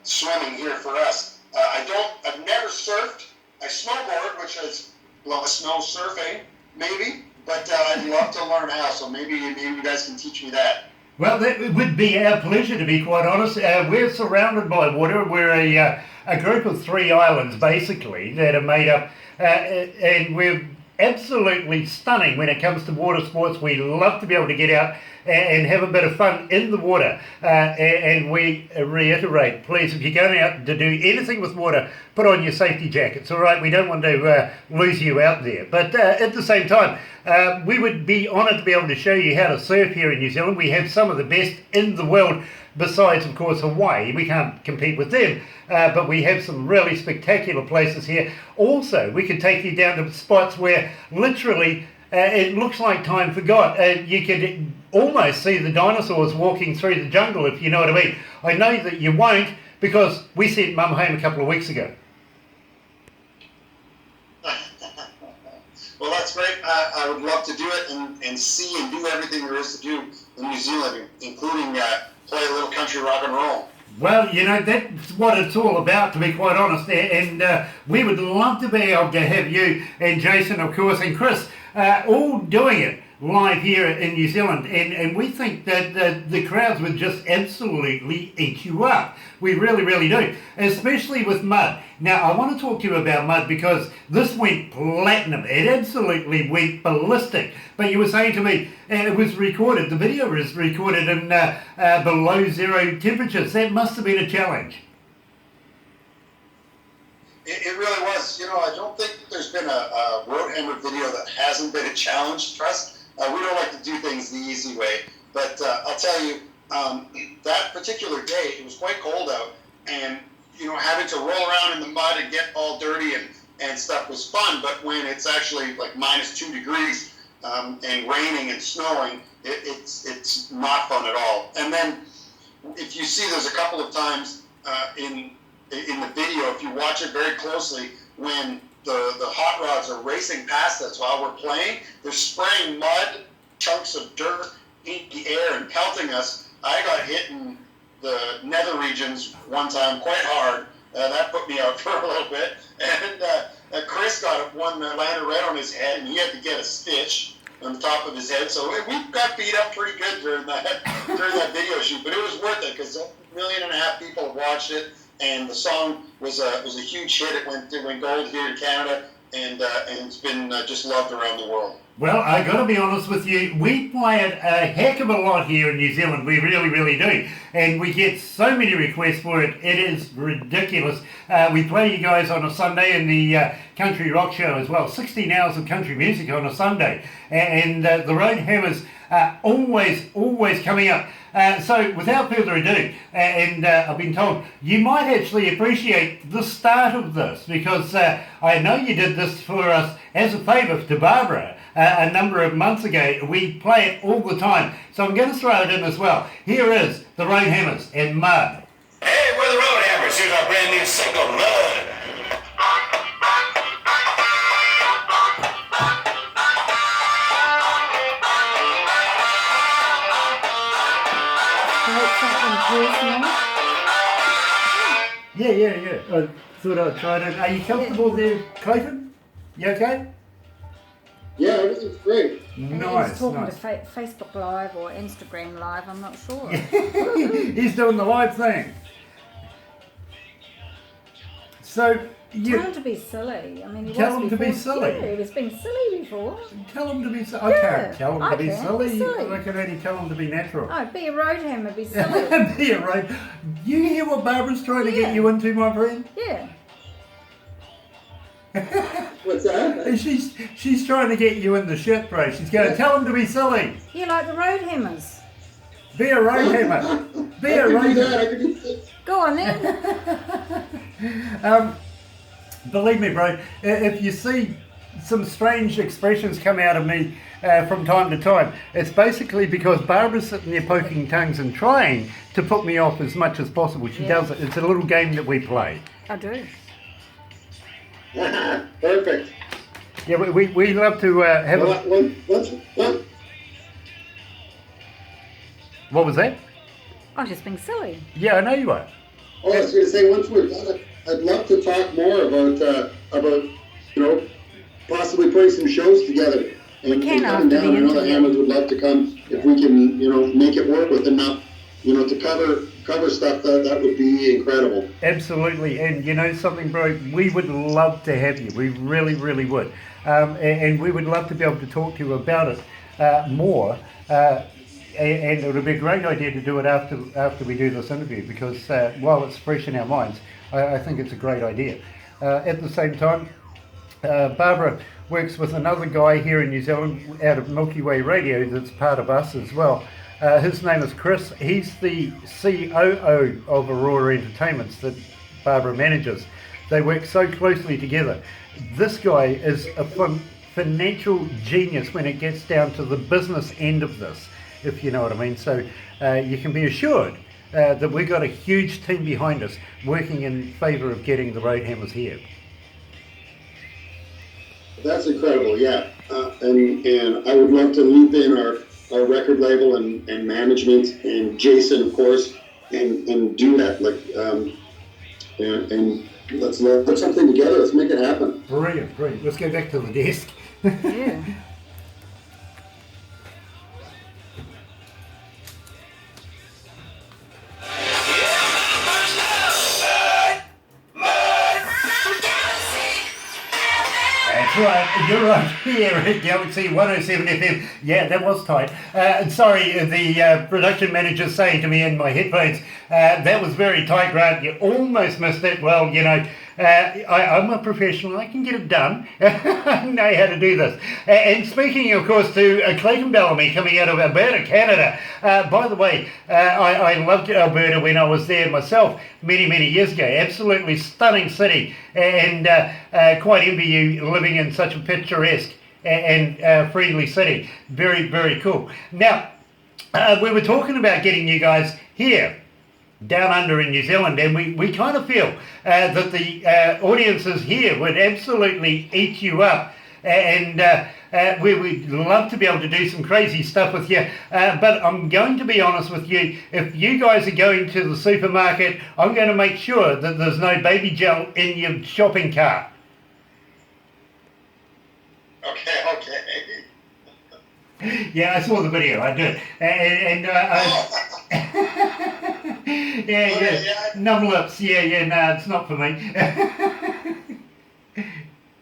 swimming here for us. I've never surfed. I snowboard, which is snow surfing, maybe, but I'd love to learn how, so maybe you guys can teach me that. Well, that would be our pleasure, to be quite honest. We're surrounded by water. We're a group of 3 islands, basically, that are made up, and we're absolutely stunning when it comes to water sports. We love to be able to get out and have a bit of fun in the water. And we reiterate, please, if you're going out to do anything with water, put on your safety jackets, all right? We don't want to lose you out there. But at the same time, we would be honoured to be able to show you how to surf here in New Zealand. We have some of the best in the world, besides, of course, Hawaii. We can't compete with them, but we have some really spectacular places here. Also, we could take you down to spots where literally it looks like time forgot. You could almost see the dinosaurs walking through the jungle, if you know what I mean. I know that you won't, because we sent Mum home a couple of weeks ago. Well, that's great. I would love to do it and see and do everything there is to do in New Zealand, including play a little country rock and roll. Well, you know, that's what it's all about, to be quite honest. And we would love to be able to have you and Jason, of course, and Chris all doing it live here in New Zealand. And we think that the crowds would just absolutely eat you up. We really, really do, especially with mud. Now, I want to talk to you about mud because this went platinum. It absolutely went ballistic. But you were saying to me, it was recorded, the video was recorded in below zero temperatures. That must have been a challenge. It really was. You know, I don't think there's been a Roadhammer video that hasn't been a challenge, trust. We don't like to do things the easy way. But I'll tell you, that particular day, it was quite cold out. And, you know, having to roll around in the mud and get all dirty and stuff was fun. But when it's actually like -2 degrees and raining and snowing, it's not fun at all. And then if you see, there's a couple of times in the video, if you watch it very closely, when the hot rods are racing past us while we're playing, they're spraying mud, chunks of dirt in the air and pelting us. I got hit in the nether regions one time quite hard. That put me out for a little bit. And Chris got one that landed right on his head, and he had to get a stitch on the top of his head. So we got beat up pretty good during that video shoot. But it was worth it because 1.5 million people watched it. And the song was a huge hit. It went gold here in Canada, and it's been just loved around the world. Well, I got to be honest with you, we play it a heck of a lot here in New Zealand. We really, really do. And we get so many requests for it. It is ridiculous. We play you guys on a Sunday in the Country Rock Show as well. 16 hours of country music on a Sunday. And the Roadhammers are always coming up. So without further ado, and I've been told you might actually appreciate the start of this, because I know you did this for us as a favour to Barbara a number of months ago. We play it all the time, so I'm going to throw it in as well. Here is the Roadhammers and Mud. Hey, we're the Roadhammers. Here's our brand new single, Mud. Yeah. I thought I'd try it. Are you comfortable there, Clayton? You okay? Yeah, everything's great. Nice. He's talking to Facebook Live or Instagram Live, I'm not sure. He's doing the live thing. So Tell him to be silly. I mean, he tell was him to be before. silly. Yeah, he was being silly before. Tell him to be silly. I can't tell him to be silly. silly. I can only tell him to be natural. Oh, be a Roadhammer, be silly. Be a road. You hear what Barbara's trying to get you into, my friend? Yeah. What's that? She's trying to get you in the shit, bro. She's going to tell him to be silly. You like the Roadhammers. Be a Roadhammer. Be a Roadhammer. Go on then. Believe me, bro, if you see some strange expressions come out of me from time to time, it's basically because Barbara's sitting there poking tongues and trying to put me off as much as possible. She does it. It's a little game that we play. I do. Perfect. Yeah, we love to have What was that? I was just being silly. Yeah, I know you are. Oh, I was going to say, once we're done, I'd love to talk more about possibly putting some shows together and can coming after down. the I know the interview. Hammonds would love to come if we can, make it work with enough, to cover stuff. That would be incredible. Absolutely, and you know something, bro, we would love to have you. We really, really would, and we would love to be able to talk to you about it more. And it would be a great idea to do it after we do this interview, because while it's fresh in our minds, I think it's a great idea. At the same time, Barbara works with another guy here in New Zealand out of Milky Way Radio that's part of us as well. His name is Chris. He's the COO of Aurora Entertainments that Barbara manages. They work so closely together. This guy is a financial genius when it gets down to the business end of this, if you know what I mean. So you can be assured that we've got a huge team behind us working in favour of getting the Roadhammers here. That's incredible, yeah. And I would love to loop in our record label and management and Jason, of course, and do that. And let's put something together. Let's make it happen. Brilliant. Let's go back to the desk. Yeah. That's right, you're right here at galaxy107fm. Yeah, that was tight. Sorry, the production manager's saying to me in my headphones, that was very tight, Grant. You almost missed it. Well, I'm a professional. I can get it done. I know how to do this. And speaking, of course, to Clayton Bellamy coming out of Alberta, Canada. By the way, I loved Alberta when I was there myself many years ago. Absolutely stunning city, and quite envy you living in such a picturesque and friendly city. Very cool. Now, we were talking about getting you guys here down under in New Zealand, and we kind of feel that the audiences here would absolutely eat you up, and we would love to be able to do some crazy stuff with you, but I'm going to be honest with you. If you guys are going to the supermarket, I'm going to make sure that there's no baby gel in your shopping cart. Okay. Yeah, I saw the video. I did, yeah. Numb lips. Yeah. No, it's not for me.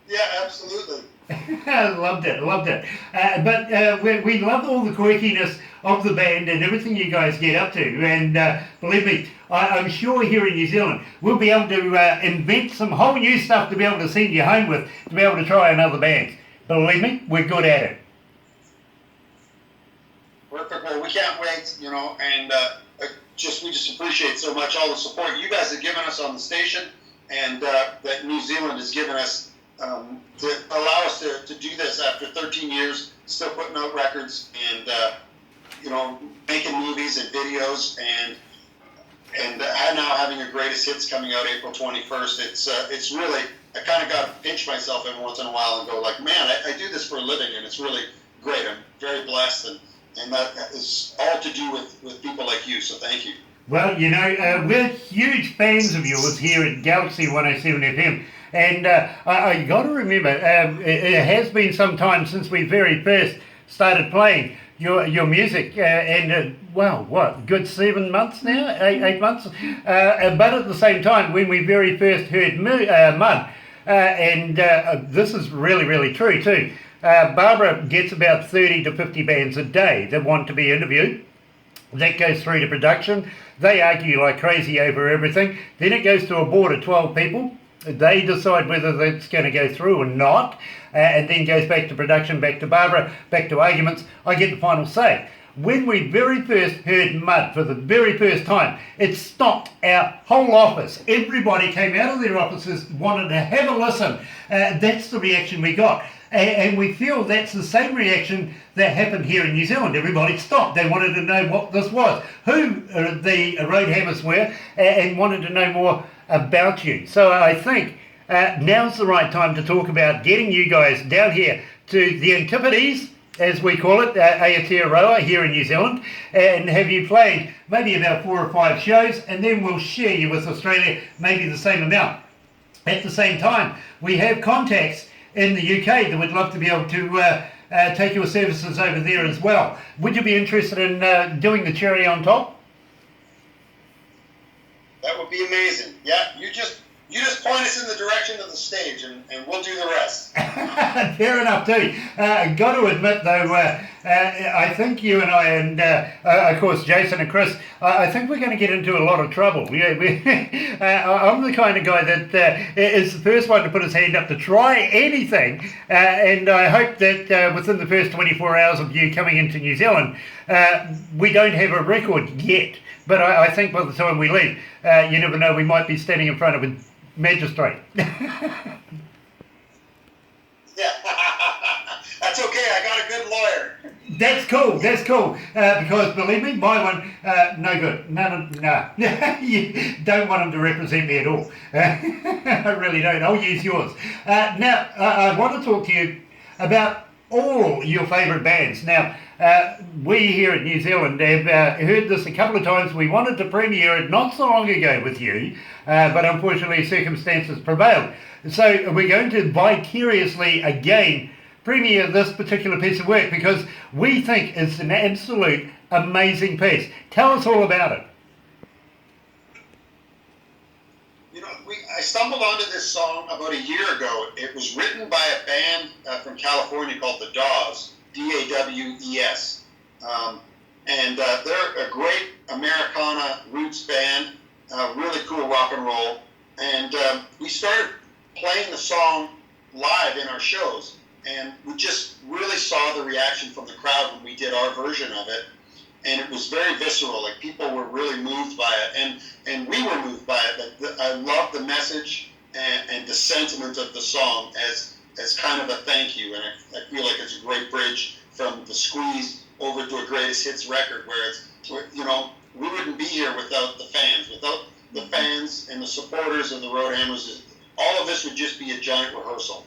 Yeah, absolutely. I loved it. But we love all the quirkiness of the band and everything you guys get up to. And believe me, I'm sure here in New Zealand we'll be able to invent some whole new stuff to be able to send you home with, to be able to try another band. Believe me, we're good at it. Perfect. Well, we can't wait, and we just appreciate so much all the support you guys have given us on the station, and that New Zealand has given us to allow us to do this after 13 years, still putting out records and making movies and videos, and now having a greatest hits coming out April 21st. It's really, I kind of got to pinch myself every once in a while and go like, man, I do this for a living, and it's really great. I'm very blessed, and that is all to do with people like you, so thank you. Well, we're huge fans of yours here at Galaxy 107FM, and I got to remember, it has been some time since we very first started playing your music, and good 7 months now, 8 months, but at the same time, when we very first heard Mud, and this is really true too, Barbara gets about 30 to 50 bands a day that want to be interviewed. That goes through to production. They argue like crazy over everything. Then it goes to a board of 12 people. They decide whether that's going to go through or not, and then goes back to production, back to Barbara, back to arguments. I get the final say. When we very first heard Mud for the very first time, it stopped our whole office. Everybody came out of their offices, wanted to have a listen. That's the reaction we got. And we feel that's the same reaction that happened here in New Zealand. Everybody stopped. They wanted to know what this was, who the Roadhammers were, and wanted to know more about you. So I think now's the right time to talk about getting you guys down here to the Antipodes as we call it, Aotearoa here in New Zealand, and have you played maybe about 4 or 5 shows, and then we'll share you with Australia maybe the same amount. At the same time, we have contacts in the UK that would love to be able to take your services over there as well. Would you be interested in doing the cherry on top? That would be amazing. Yeah, you just point us in the direction of the stage, and we'll do the rest. Fair enough too. Got to admit though, I think you and I, and of course Jason and Chris, I think we're going to get into a lot of trouble. I'm the kind of guy that is the first one to put his hand up to try anything, and I hope that within the first 24 hours of you coming into New Zealand, we don't have a record yet. But I think by the time we leave, you never know, we might be standing in front of a magistrate. Yeah, that's okay. I got a good lawyer. That's cool. Because believe me, my one, no good. No. You don't want him to represent me at all. I really don't. I'll use yours. Now, I want to talk to you about all your favourite bands. Now, we here in New Zealand have heard this a couple of times. We wanted to premiere it not so long ago with you, but unfortunately circumstances prevailed. So we're going to vicariously again premiere this particular piece of work because we think it's an absolute amazing piece. Tell us all about it. You know, I stumbled onto this song about a year ago. It was written by a band from California called the Dawes, Dawes. And they're a great Americana roots band, really cool rock and roll. And we started playing the song live in our shows. And we just really saw the reaction from the crowd when we did our version of it. And it was very visceral. Like, people were really moved by it. And we were moved by it. Like, I love the message and the sentiment of the song as kind of a thank you. And I feel like it's a great bridge from the Squeeze over to a greatest hits record where we wouldn't be here without the fans. Without the fans and the supporters of the Roadhammers, all of this would just be a giant rehearsal.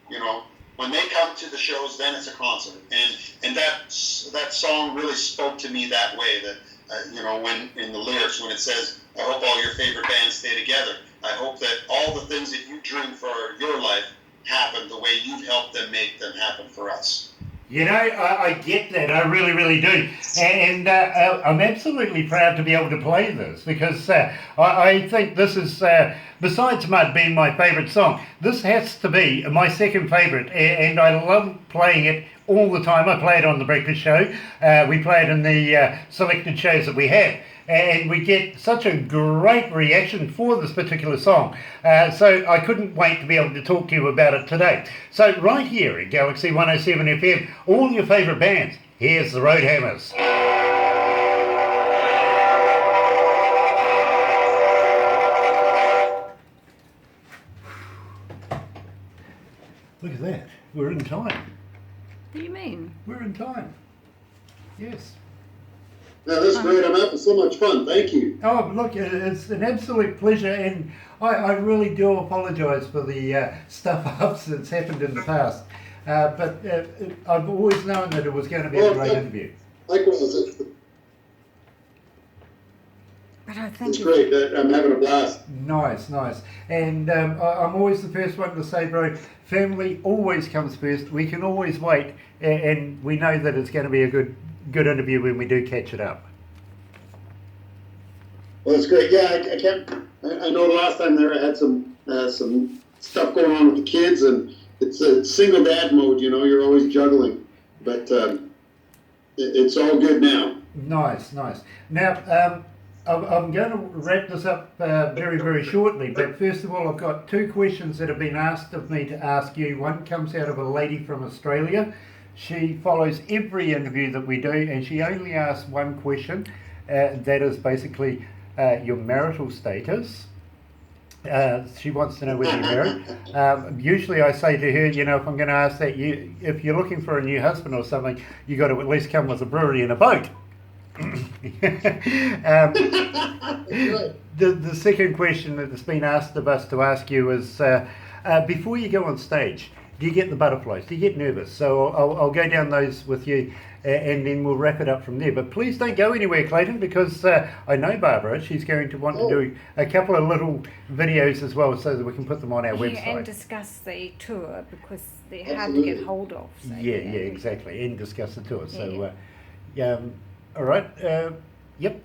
You know, when they come to the shows, then it's a concert. And that song really spoke to me that way, that, when in the lyrics, when it says, I hope all your favorite bands stay together. I hope that all the things that you dream for your life happen the way you've helped them make them happen for us. You know, I get that. I really, really do. And I'm absolutely proud to be able to play this because I think this is, besides Mud being my favourite song, this has to be my second favourite. And I love playing it all the time. I play it on The Breakfast Show. We play it in the selected shows that we have. And we get such a great reaction for this particular song. So I couldn't wait to be able to talk to you about it today. So right here at Galaxy 107 FM, all your favourite bands. Here's the Roadhammers. Look at that. We're in time. What do you mean? We're in time. Yes. No, that's great. I'm having so much fun. Thank you. Oh, look, it's an absolute pleasure, and I really do apologise for the stuff-ups that's happened in the past. But I've always known that it was going to be a great interview. Likewise. But I think It's great. I'm having a blast. Nice. And I'm always the first one to say, bro, family always comes first. We can always wait, and we know that it's going to be a good interview when we do catch it up. Well, it's great. Yeah, I can't. I know the last time there I had some stuff going on with the kids, and it's a single dad mode. You know, you're always juggling, but it's all good now. Nice. Now, I'm going to wrap this up very, very shortly, but first of all, I've got 2 questions that have been asked of me to ask you. One comes out of a lady from Australia. She follows every interview that we do, and she only asks one question, that is basically your marital status. She wants to know whether you're married. Usually I say to her, if I'm going to ask that, if you're looking for a new husband or something, you got to at least come with a brewery and a boat. The second question that has been asked of us to ask you is, before you go on stage, Do you get the butterflies? Do you get nervous? So I'll go down those with you, and then we'll wrap it up from there. But please don't go anywhere, Clayton, because I know Barbara. She's going to want to do a couple of little videos as well, so that we can put them on our website. And discuss the tour, because they're hard to get hold of. So, Yeah, exactly, and discuss the tour. So, all right, yep.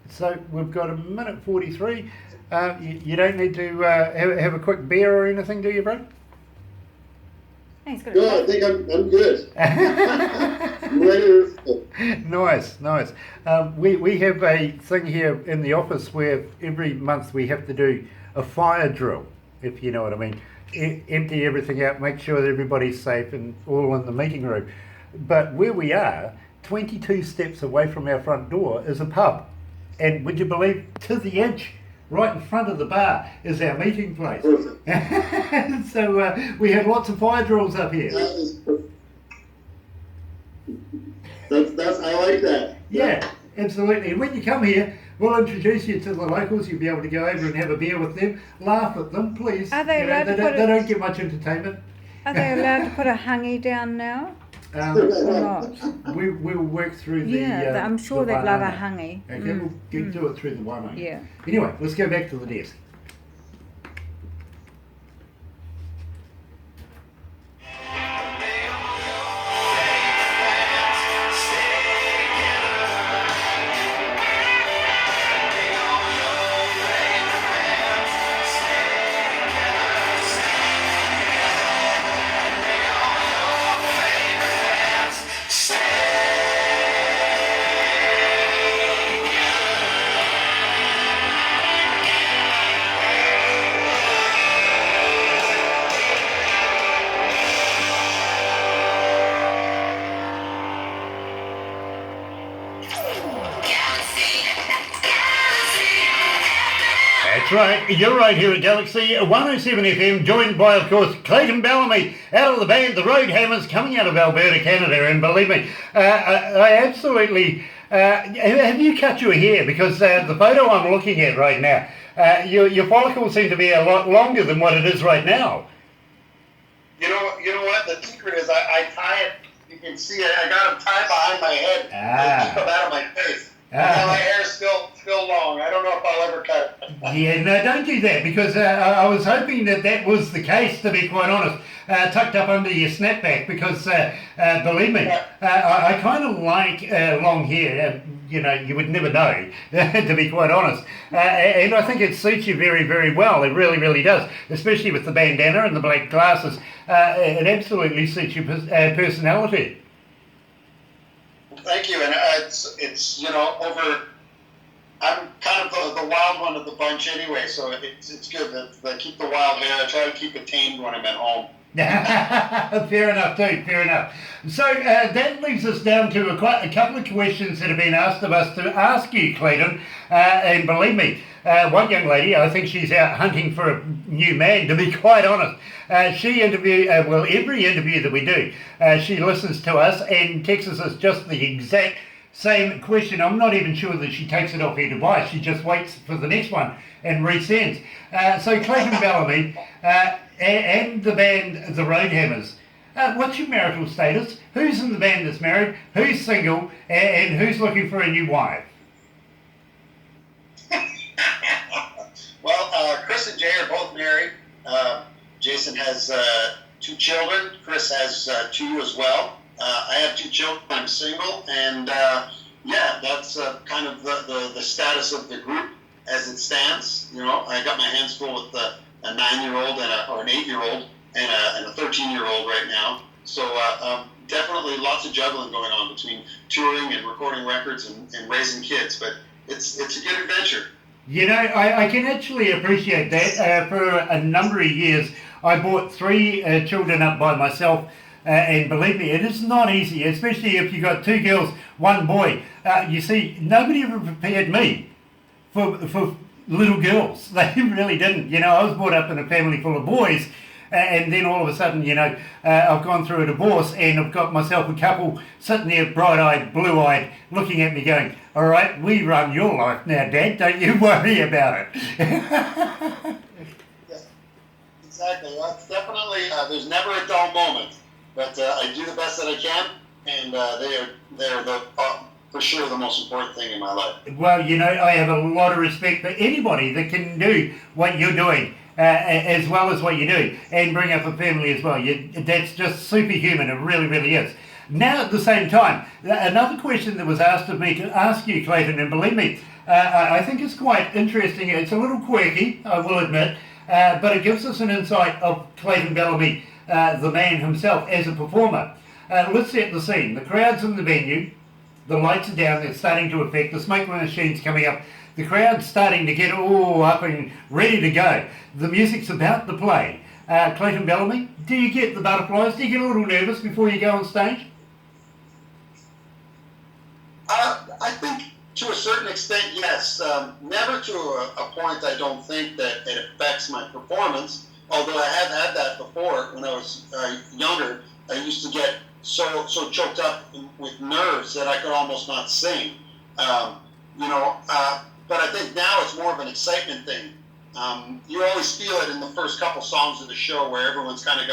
So we've got a minute 43. You don't need to have a quick beer or anything, do you, bro? He's got No, I think I'm good. I'm ready to... Nice. We have a thing here in the office where every month we have to do a fire drill, if you know what I mean. Empty everything out, make sure that everybody's safe and all in the meeting room. But where we are, 22 steps away from our front door is a pub. And would you believe, to the inch, right in front of the bar is our meeting place. So we have lots of fire drills up here. That's I like that. Yeah, absolutely. And when you come here, we'll introduce you to the locals. You'll be able to go over and have a beer with them, laugh at them, please. Are they allowed to they don't get much entertainment. Are they allowed to put a hangy down now? Or not? We'll work through the. I'm sure the they'd love a 100. hangy. Okay, we'll do it through the 100. Yeah. Anyway, let's go back to the desk. That's right, you're right here at Galaxy 107 FM, joined by, of course, Clayton Bellamy, out of the band The Road Hammers, coming out of Alberta, Canada, and believe me, I absolutely, have you cut your hair? Because the photo I'm looking at right now, your follicles seem to be a lot longer than what it is right now. You know what? The secret is I tie it. You can see it. I got them tied behind my head to keep them out of my face. Now my hair's still long. I don't know if I'll ever cut it. Yeah, no, don't do that, because I was hoping that was the case, to be quite honest, tucked up under your snapback, because believe me, I kind of like long hair. You would never know, to be quite honest. And I think it suits you very, very well. It really, really does, especially with the bandana and the black glasses. It absolutely suits your personality. Thank you, and it's over. I'm kind of the wild one of the bunch anyway, so it's good that I keep the wild hair. I try to keep it tamed when I'm at home. Fair enough, too. Fair enough. So that leaves us down to a couple of questions that have been asked of us to ask you, Clayton. And believe me, one young lady, I think she's out hunting for a new man, to be quite honest. She every interview that we do, she listens to us and texts us just the exact same question. I'm not even sure that she takes it off her device. She just waits for the next one and resends. So Clayton Bellamy and the band The Road Hammers, what's your marital status? Who's in the band that's married? Who's single? And who's looking for a new wife? Well, Chris and Jay are both married. Jason has 2 children. Chris has 2 as well. I have 2 children. I'm single, and that's kind of the status of the group as it stands. I got my hands full with a 9-year-old or an 8-year-old and a 13-year-old right now. So definitely lots of juggling going on between touring and recording records and raising kids. But it's a good adventure. I can actually appreciate that. For a number of years, I brought 3 children up by myself. And believe me, it is not easy, especially if you've got 2 girls, 1 boy. You see, nobody ever prepared me for little girls. They really didn't. I was brought up in a family full of boys, and then all of a sudden, I've gone through a divorce, and I've got myself a couple sitting there bright-eyed, blue-eyed, looking at me going, all right, we run your life now, Dad, don't you worry about it. Exactly. That's definitely. There's never a dull moment, but I do the best that I can, and they're the for sure the most important thing in my life. Well, you know, I have a lot of respect for anybody that can do what you're doing, as well as what you do, and bring up a family as well. That's just superhuman. It really, really is. Now, at the same time, another question that was asked of me to ask you, Clayton, and believe me, I think it's quite interesting. It's a little quirky, I will admit, but it gives us an insight of Clayton Bellamy, the man himself, as a performer. Let's set the scene. The crowd's in the venue. The lights are down, they're starting to affect, the smoke machine's coming up, the crowd's starting to get all up and ready to go. The music's about to play. Clayton Bellamy, do you get the butterflies? Do you get a little nervous before you go on stage? I think to a certain extent, yes. Never to a point I don't think that it affects my performance, although I have had that before when I was younger. I used to get so choked up with nerves that I could almost not sing. But I think now it's more of an excitement thing. You always feel it in the first couple songs of the show where everyone's kind of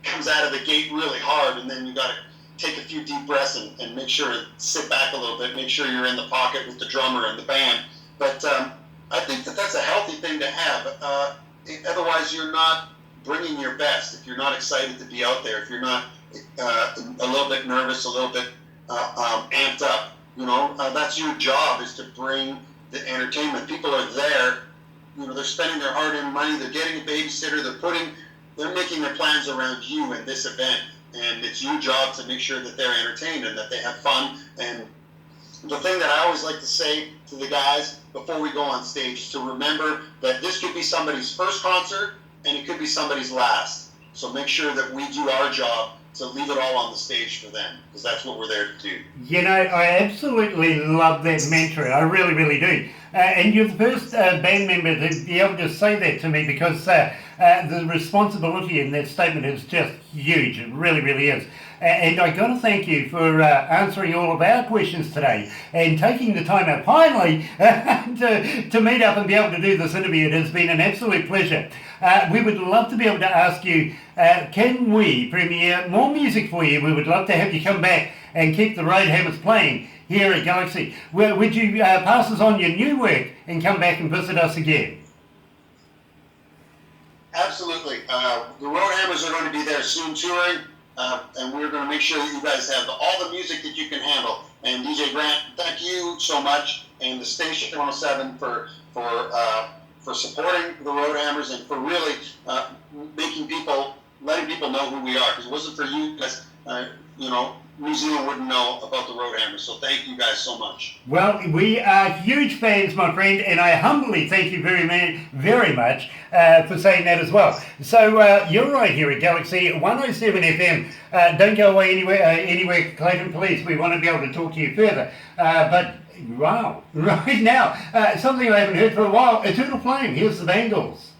comes out of the gate really hard, and then you got to take a few deep breaths and make sure to sit back a little bit, make sure you're in the pocket with the drummer and the band. But I think that's a healthy thing to have. Otherwise, you're not bringing your best. If you're not excited to be out there, if you're not a little bit nervous, a little bit amped up, that's your job, is to bring the entertainment. People are there, they're spending their hard-earned money, they're getting a babysitter, they're making their plans around you and this event, and it's your job to make sure that they're entertained and that they have fun. And the thing that I always like to say to the guys before we go on stage is to remember that this could be somebody's first concert and it could be somebody's last. So make sure that we do our job to leave it all on the stage for them, because that's what we're there to do. I absolutely love that mantra. I really, really do. And you're the first band member to be able to say that to me, because the responsibility in that statement is just huge. It really, really is. And I got to thank you for answering all of our questions today and taking the time out finally to meet up and be able to do this interview. It has been an absolute pleasure. We would love to be able to ask you, can we premiere more music for you? We would love to have you come back and keep the Road Hammers playing here at Galaxy. Would you pass us on your new work and come back and visit us again? Absolutely. The Road Hammers are going to be there soon touring, and we're going to make sure that you guys have all the music that you can handle. And DJ Grant, thank you so much, and the station 107 for supporting the Road Hammers and for really letting people know who we are. Because it wasn't for you guys, New Zealand wouldn't know about the Road Hammers. So thank you guys so much. Well, we are huge fans, my friend, and I humbly thank you very much for saying that as well. So you're right here at Galaxy 107 FM. Don't go away anywhere, Clayton, please. We want to be able to talk to you further. But wow, right now, something I haven't heard for a while, Eternal Flame. Here's the Bangles.